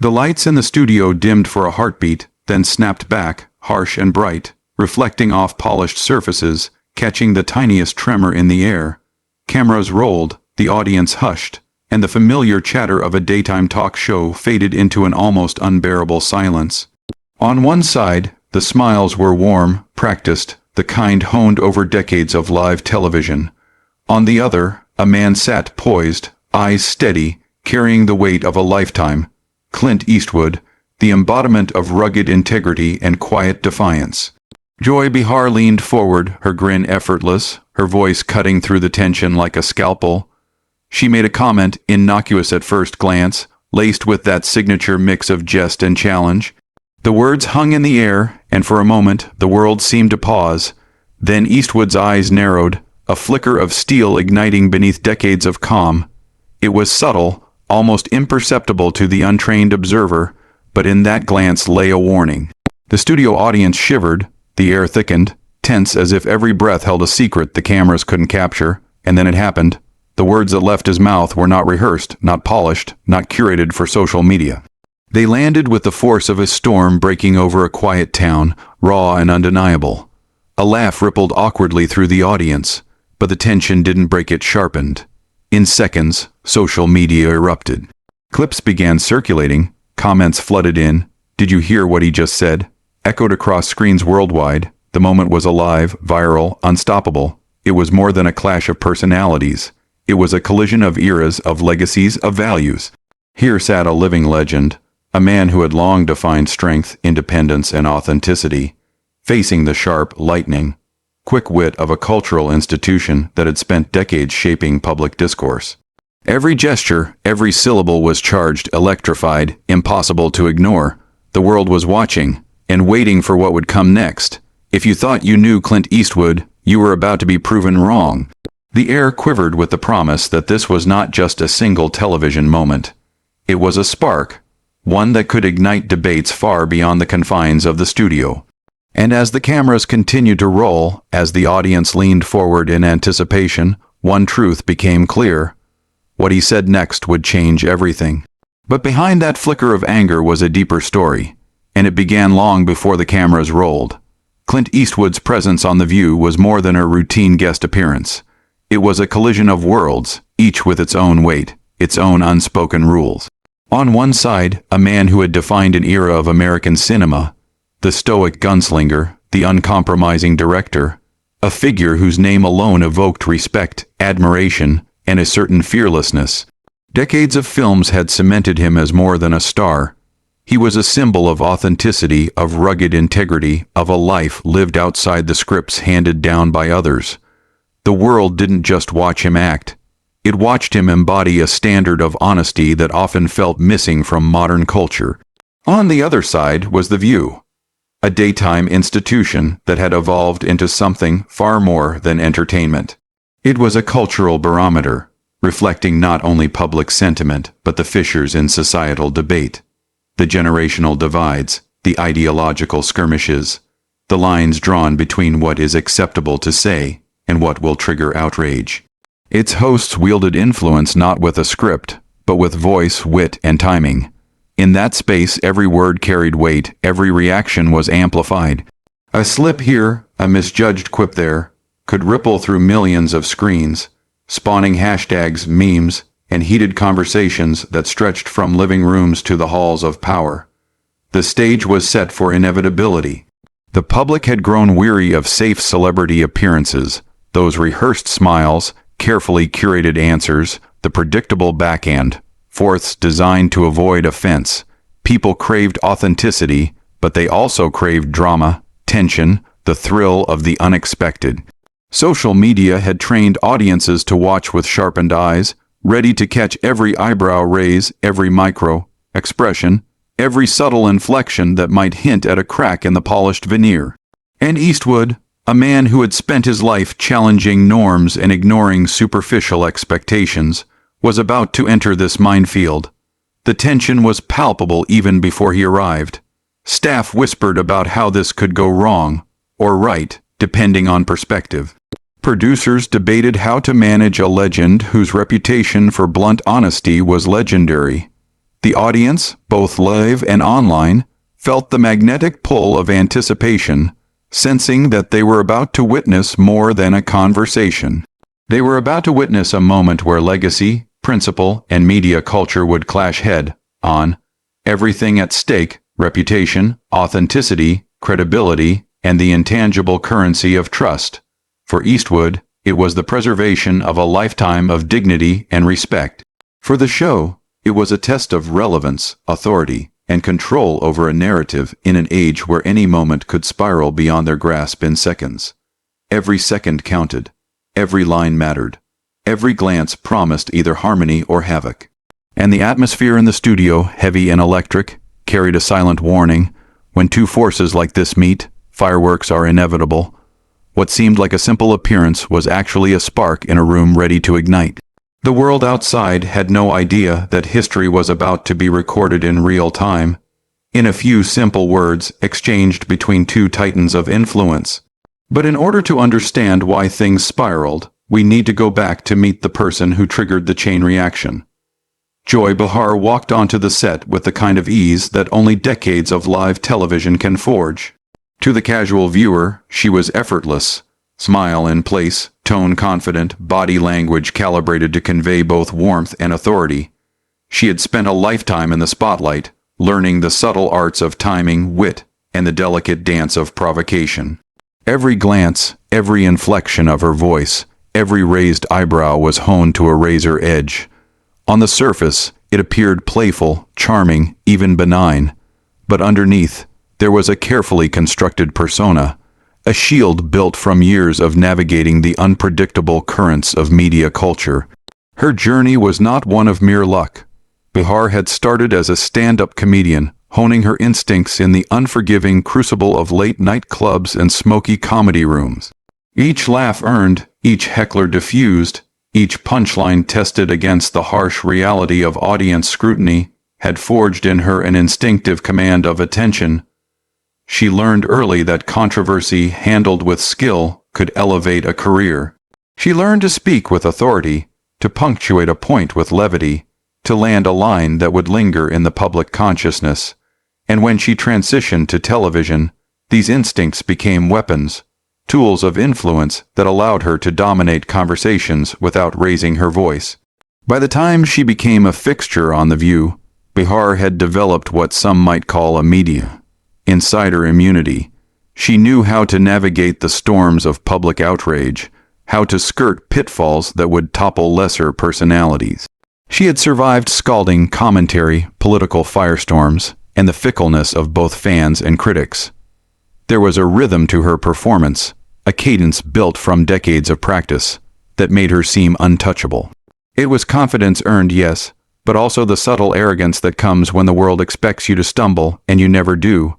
The lights in the studio dimmed for a heartbeat, then snapped back, harsh and bright, reflecting off polished surfaces, catching the tiniest tremor in the air. Cameras rolled, the audience hushed, and the familiar chatter of a daytime talk show faded into an almost unbearable silence. On one side, the smiles were warm, practiced, the kind honed over decades of live television. On the other, a man sat poised, eyes steady, carrying the weight of a lifetime. Clint Eastwood, the embodiment of rugged integrity and quiet defiance. Joy Behar leaned forward, her grin effortless, her voice cutting through the tension like a scalpel. She made a comment, innocuous at first glance, laced with that signature mix of jest and challenge. The words hung in the air, and for a moment the world seemed to pause. Then Eastwood's eyes narrowed, a flicker of steel igniting beneath decades of calm. It was subtle, almost imperceptible to the untrained observer, but in that glance lay a warning. The studio audience shivered, the air thickened, tense as if every breath held a secret the cameras couldn't capture, and then it happened. The words that left his mouth were not rehearsed, not polished, not curated for social media. They landed with the force of a storm breaking over a quiet town, raw and undeniable. A laugh rippled awkwardly through the audience, but the tension didn't break, it sharpened. In seconds, social media erupted. Clips began circulating, comments flooded in. "Did you hear what he just said?" Echoed across screens worldwide. The moment was alive, viral, unstoppable. It was more than a clash of personalities. It was a collision of eras, of legacies, of values. Here sat a living legend, a man who had long defined strength, independence, and authenticity, facing the sharp, lightning, quick wit of a cultural institution that had spent decades shaping public discourse. Every gesture, every syllable was charged, electrified, impossible to ignore. The world was watching, and waiting for what would come next. If you thought you knew Clint Eastwood, you were about to be proven wrong. The air quivered with the promise that this was not just a single television moment. It was a spark, one that could ignite debates far beyond the confines of the studio. And as the cameras continued to roll, as the audience leaned forward in anticipation, one truth became clear. What he said next would change everything. But behind that flicker of anger was a deeper story, and it began long before the cameras rolled. Clint Eastwood's presence on The View was more than a routine guest appearance. It was a collision of worlds, each with its own weight, its own unspoken rules. On one side, a man who had defined an era of American cinema, the stoic gunslinger, the uncompromising director, a figure whose name alone evoked respect, admiration, and a certain fearlessness. Decades of films had cemented him as more than a star. He was a symbol of authenticity, of rugged integrity, of a life lived outside the scripts handed down by others. The world didn't just watch him act. It watched him embody a standard of honesty that often felt missing from modern culture. On the other side was The View, a daytime institution that had evolved into something far more than entertainment. It was a cultural barometer, reflecting not only public sentiment but the fissures in societal debate, the generational divides, the ideological skirmishes, the lines drawn between what is acceptable to say and what will trigger outrage. Its hosts wielded influence not with a script, but with voice, wit, and timing. In that space, every word carried weight, every reaction was amplified. A slip here, a misjudged quip there, could ripple through millions of screens, spawning hashtags, memes, and heated conversations that stretched from living rooms to the halls of power. The stage was set for inevitability. The public had grown weary of safe celebrity appearances, those rehearsed smiles, carefully curated answers, the predictable backhand, fourths designed to avoid offense. People craved authenticity, but they also craved drama, tension, the thrill of the unexpected. Social media had trained audiences to watch with sharpened eyes, ready to catch every eyebrow raise, every micro-expression, every subtle inflection that might hint at a crack in the polished veneer. And Eastwood, a man who had spent his life challenging norms and ignoring superficial expectations, was about to enter this minefield. The tension was palpable even before he arrived. Staff whispered about how this could go wrong, or right, depending on perspective. Producers debated how to manage a legend whose reputation for blunt honesty was legendary. The audience, both live and online, felt the magnetic pull of anticipation, sensing that they were about to witness more than a conversation. They were about to witness a moment where legacy, principle, and media culture would clash head-on. Everything at stake: reputation, authenticity, credibility, and the intangible currency of trust. For Eastwood, it was the preservation of a lifetime of dignity and respect. For the show, it was a test of relevance, authority, and control over a narrative in an age where any moment could spiral beyond their grasp in seconds. Every second counted. Every line mattered. Every glance promised either harmony or havoc. And the atmosphere in the studio, heavy and electric, carried a silent warning. When two forces like this meet, fireworks are inevitable. What seemed like a simple appearance was actually a spark in a room ready to ignite. The world outside had no idea that history was about to be recorded in real time, in a few simple words exchanged between two titans of influence. But in order to understand why things spiraled, we need to go back to meet the person who triggered the chain reaction. Joy Behar walked onto the set with the kind of ease that only decades of live television can forge. To the casual viewer, she was effortless. Smile in place, tone confident, body language calibrated to convey both warmth and authority. She had spent a lifetime in the spotlight, learning the subtle arts of timing, wit, and the delicate dance of provocation. Every glance, every inflection of her voice, every raised eyebrow was honed to a razor edge. On the surface, it appeared playful, charming, even benign. But underneath, there was a carefully constructed persona, a shield built from years of navigating the unpredictable currents of media culture. Her journey was not one of mere luck. Behar had started as a stand-up comedian, honing her instincts in the unforgiving crucible of late-night clubs and smoky comedy rooms. Each laugh earned, each heckler diffused, each punchline tested against the harsh reality of audience scrutiny, had forged in her an instinctive command of attention. She learned early that controversy handled with skill could elevate a career. She learned to speak with authority, to punctuate a point with levity, to land a line that would linger in the public consciousness. And when she transitioned to television, these instincts became weapons, tools of influence that allowed her to dominate conversations without raising her voice. By the time she became a fixture on The View, Behar had developed what some might call a media insider immunity. She knew how to navigate the storms of public outrage, how to skirt pitfalls that would topple lesser personalities. She had survived scalding commentary, political firestorms, and the fickleness of both fans and critics. There was a rhythm to her performance, a cadence built from decades of practice, that made her seem untouchable. It was confidence earned, yes, but also the subtle arrogance that comes when the world expects you to stumble and you never do.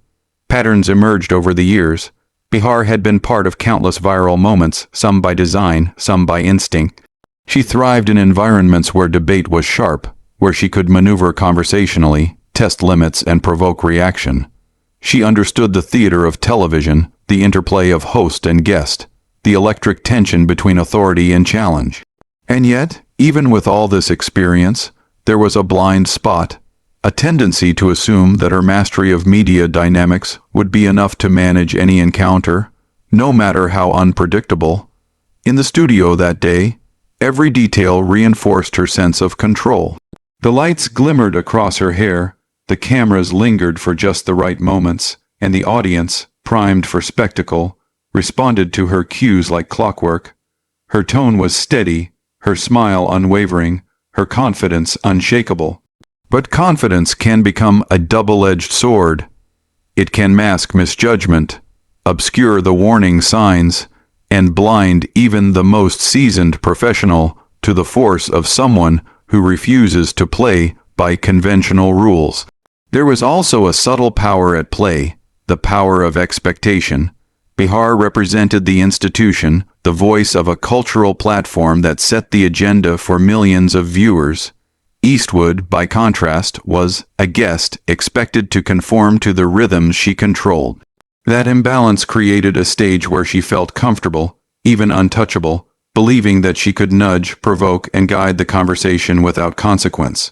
Patterns emerged over the years. Behar had been part of countless viral moments, some by design, some by instinct. She thrived in environments where debate was sharp, where she could maneuver conversationally, test limits, and provoke reaction. She understood the theater of television, the interplay of host and guest, the electric tension between authority and challenge. And yet, even with all this experience, there was a blind spot, a tendency to assume that her mastery of media dynamics would be enough to manage any encounter, no matter how unpredictable. In the studio that day, every detail reinforced her sense of control. The lights glimmered across her hair, the cameras lingered for just the right moments, and the audience, primed for spectacle, responded to her cues like clockwork. Her tone was steady, her smile unwavering, her confidence unshakable. But confidence can become a double-edged sword. It can mask misjudgment, obscure the warning signs, and blind even the most seasoned professional to the force of someone who refuses to play by conventional rules. There was also a subtle power at play, the power of expectation. Behar represented the institution, the voice of a cultural platform that set the agenda for millions of viewers. Eastwood, by contrast, was a guest expected to conform to the rhythms she controlled. That imbalance created a stage where she felt comfortable, even untouchable, believing that she could nudge, provoke, and guide the conversation without consequence.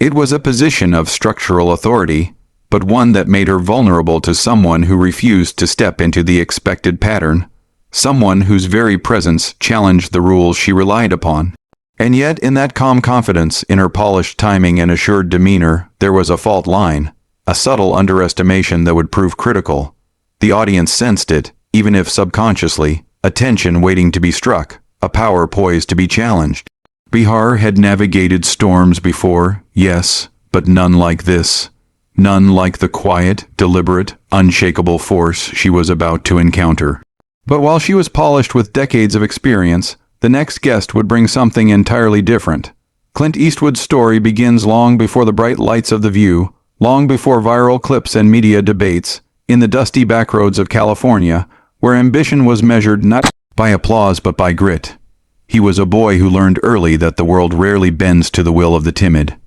It was a position of structural authority, but one that made her vulnerable to someone who refused to step into the expected pattern, someone whose very presence challenged the rules she relied upon. And yet, in that calm confidence, in her polished timing and assured demeanor, there was a fault line, a subtle underestimation that would prove critical. The audience sensed it, even if subconsciously, a tension waiting to be struck, a power poised to be challenged. Behar had navigated storms before, yes, but none like this. None like the quiet, deliberate, unshakable force she was about to encounter. But while she was polished with decades of experience, the next guest would bring something entirely different. Clint Eastwood's story begins long before the bright lights of The View, long before viral clips and media debates, in the dusty backroads of California, where ambition was measured not by applause but by grit. He was a boy who learned early that the world rarely bends to the will of the timid.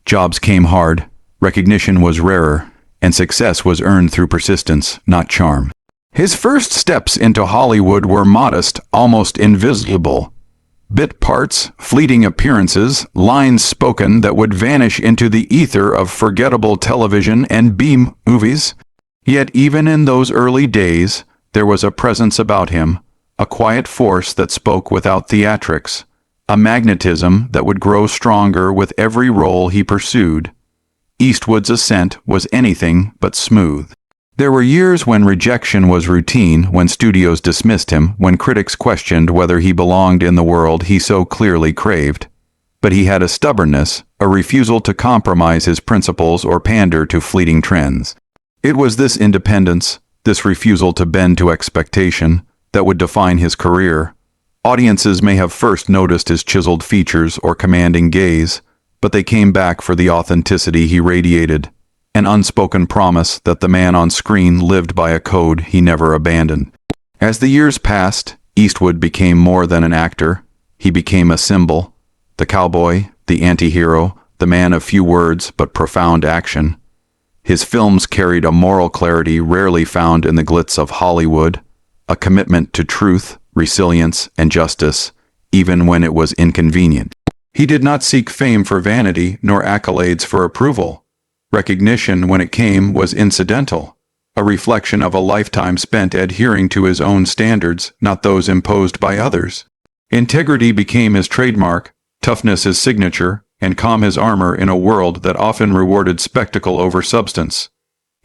Jobs came hard, recognition was rarer, and success was earned through persistence, not charm. His first steps into Hollywood were modest, almost invisible. Bit parts, fleeting appearances, lines spoken that would vanish into the ether of forgettable television and B-movies. Yet even in those early days, there was a presence about him, a quiet force that spoke without theatrics, a magnetism that would grow stronger with every role he pursued. Eastwood's ascent was anything but smooth. There were years when rejection was routine, when studios dismissed him, when critics questioned whether he belonged in the world he so clearly craved. But he had a stubbornness, a refusal to compromise his principles or pander to fleeting trends. It was this independence, this refusal to bend to expectation, that would define his career. Audiences may have first noticed his chiseled features or commanding gaze, but they came back for the authenticity he radiated, an unspoken promise that the man on screen lived by a code he never abandoned. As the years passed, Eastwood became more than an actor. He became a symbol, the cowboy, the anti-hero, the man of few words but profound action. His films carried a moral clarity rarely found in the glitz of Hollywood, a commitment to truth, resilience, and justice, even when it was inconvenient. He did not seek fame for vanity nor accolades for approval. Recognition, when it came, was incidental, a reflection of a lifetime spent adhering to his own standards, not those imposed by others. Integrity became his trademark, toughness his signature, and calm his armor in a world that often rewarded spectacle over substance.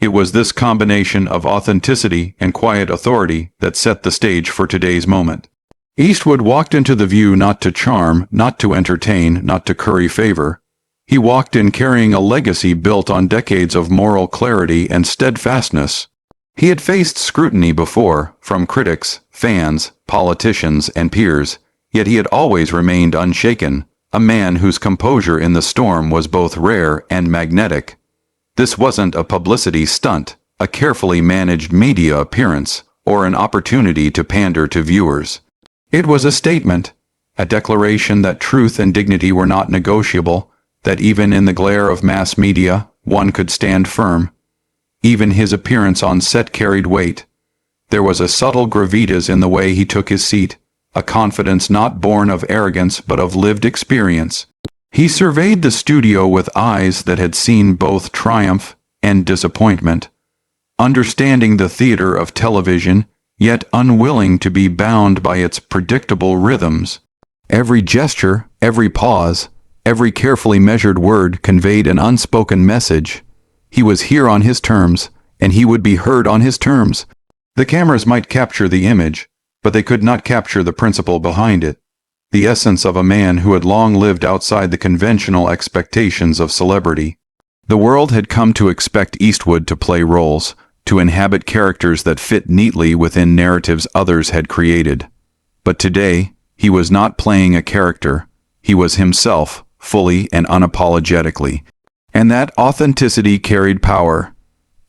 It was this combination of authenticity and quiet authority that set the stage for today's moment. Eastwood walked into The View not to charm, not to entertain, not to curry favor. He walked in carrying a legacy built on decades of moral clarity and steadfastness. He had faced scrutiny before, from critics, fans, politicians, and peers, yet he had always remained unshaken, a man whose composure in the storm was both rare and magnetic. This wasn't a publicity stunt, a carefully managed media appearance, or an opportunity to pander to viewers. It was a statement, a declaration that truth and dignity were not negotiable, that even in the glare of mass media, one could stand firm. Even his appearance on set carried weight. There was a subtle gravitas in the way he took his seat, a confidence not born of arrogance but of lived experience. He surveyed the studio with eyes that had seen both triumph and disappointment, understanding the theater of television, yet unwilling to be bound by its predictable rhythms. Every gesture, every pause, every carefully measured word conveyed an unspoken message. He was here on his terms, and he would be heard on his terms. The cameras might capture the image, but they could not capture the principle behind it, the essence of a man who had long lived outside the conventional expectations of celebrity. The world had come to expect Eastwood to play roles, to inhabit characters that fit neatly within narratives others had created. But today, he was not playing a character. He was himself, fully and unapologetically. And that authenticity carried power.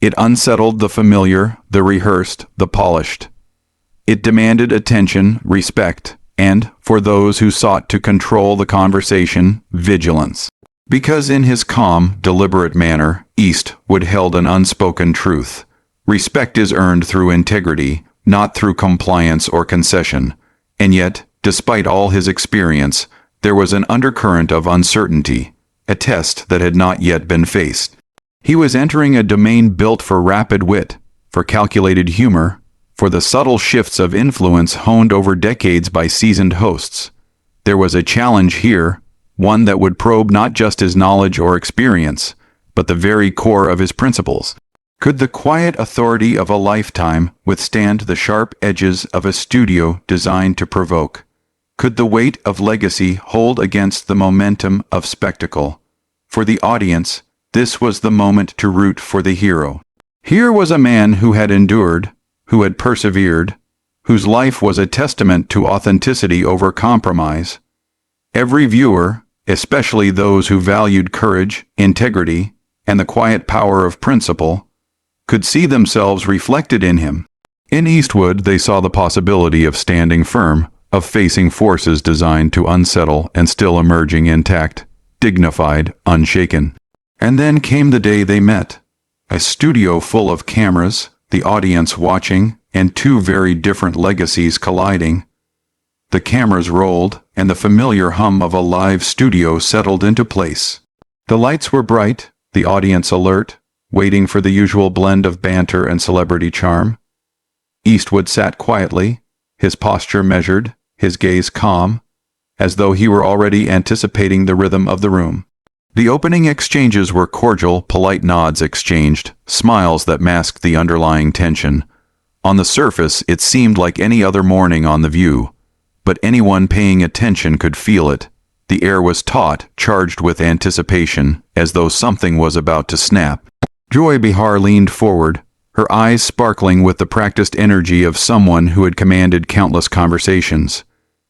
It unsettled the familiar, the rehearsed, the polished. It demanded attention, respect, and, for those who sought to control the conversation, vigilance. Because in his calm, deliberate manner, Eastwood held an unspoken truth. Respect is earned through integrity, not through compliance or concession. And yet, despite all his experience, there was an undercurrent of uncertainty, a test that had not yet been faced. He was entering a domain built for rapid wit, for calculated humor, for the subtle shifts of influence honed over decades by seasoned hosts. There was a challenge here, one that would probe not just his knowledge or experience, but the very core of his principles. Could the quiet authority of a lifetime withstand the sharp edges of a studio designed to provoke? Could the weight of legacy hold against the momentum of spectacle? For the audience, this was the moment to root for the hero. Here was a man who had endured, who had persevered, whose life was a testament to authenticity over compromise. Every viewer, especially those who valued courage, integrity, and the quiet power of principle, could see themselves reflected in him. In Eastwood, they saw the possibility of standing firm, of facing forces designed to unsettle and still emerging intact, dignified, unshaken. And then came the day they met. A studio full of cameras, the audience watching, and two very different legacies colliding. The cameras rolled, and the familiar hum of a live studio settled into place. The lights were bright, the audience alert, waiting for the usual blend of banter and celebrity charm. Eastwood sat quietly, his posture measured, his gaze calm, as though he were already anticipating the rhythm of the room. The opening exchanges were cordial, polite nods exchanged, smiles that masked the underlying tension. On the surface, it seemed like any other morning on The View, but anyone paying attention could feel it. The air was taut, charged with anticipation, as though something was about to snap. Joy Behar leaned forward, her eyes sparkling with the practiced energy of someone who had commanded countless conversations.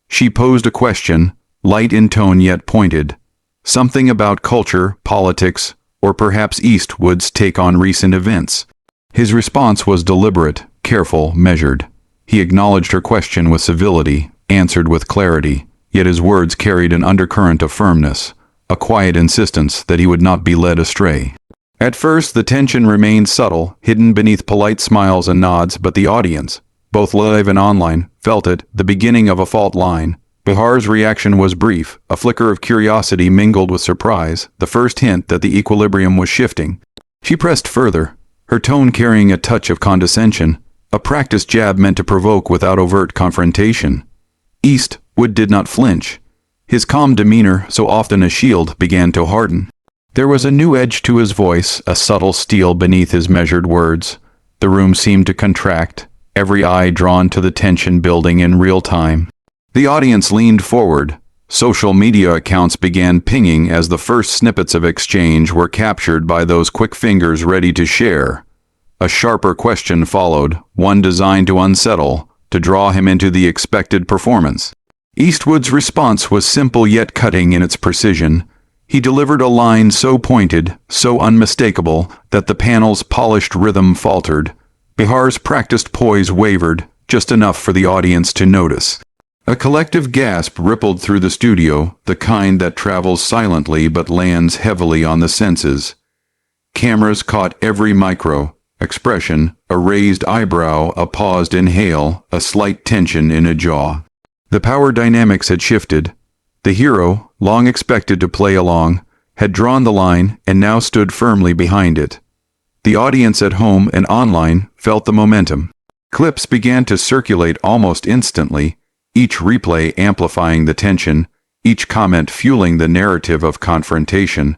She posed a question, light in tone yet pointed, something about culture, politics, or perhaps Eastwood's take on recent events. His response was deliberate, careful, measured. He acknowledged her question with civility, answered with clarity, yet his words carried an undercurrent of firmness, a quiet insistence that he would not be led astray. At first, the tension remained subtle, hidden beneath polite smiles and nods, but the audience, both live and online, felt it, the beginning of a fault line. Behar's reaction was brief, a flicker of curiosity mingled with surprise, the first hint that the equilibrium was shifting. She pressed further, her tone carrying a touch of condescension, a practiced jab meant to provoke without overt confrontation. Eastwood did not flinch. His calm demeanor, so often a shield, began to harden. There was a new edge to his voice, a subtle steel beneath his measured words. The room seemed to contract, every eye drawn to the tension building in real time. The audience leaned forward. Social media accounts began pinging as the first snippets of exchange were captured by those quick fingers ready to share. A sharper question followed, one designed to unsettle, to draw him into the expected performance. Eastwood's response was simple yet cutting in its precision. He delivered a line so pointed, so unmistakable, that the panel's polished rhythm faltered. Behar's practiced poise wavered, just enough for the audience to notice. A collective gasp rippled through the studio, the kind that travels silently but lands heavily on the senses. Cameras caught every micro-expression, a raised eyebrow, a paused inhale, a slight tension in a jaw. The power dynamics had shifted. The hero, long expected to play along, had drawn the line and now stood firmly behind it. The audience at home and online felt the momentum. Clips began to circulate almost instantly, each replay amplifying the tension, each comment fueling the narrative of confrontation.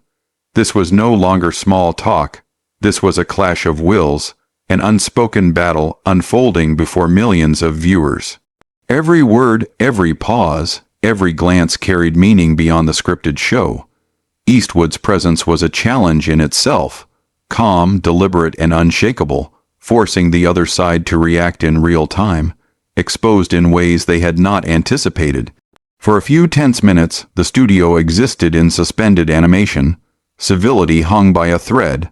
This was no longer small talk. This was a clash of wills, an unspoken battle unfolding before millions of viewers. Every word, every pause, every glance carried meaning beyond the scripted show. Eastwood's presence was a challenge in itself, calm, deliberate, and unshakable, forcing the other side to react in real time, exposed in ways they had not anticipated. For a few tense minutes, the studio existed in suspended animation, civility hung by a thread.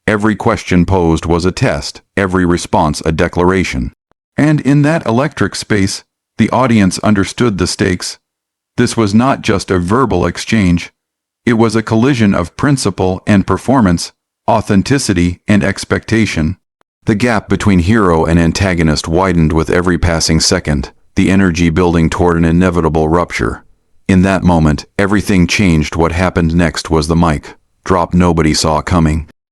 Every question posed was a test, every response a declaration. And in that electric space, the audience understood the stakes. This was not just a verbal exchange. It was a collision of principle and performance, authenticity and expectation. The gap between hero and antagonist widened with every passing second, the energy building toward an inevitable rupture. In that moment, everything changed. What happened next was the mic drop nobody saw coming.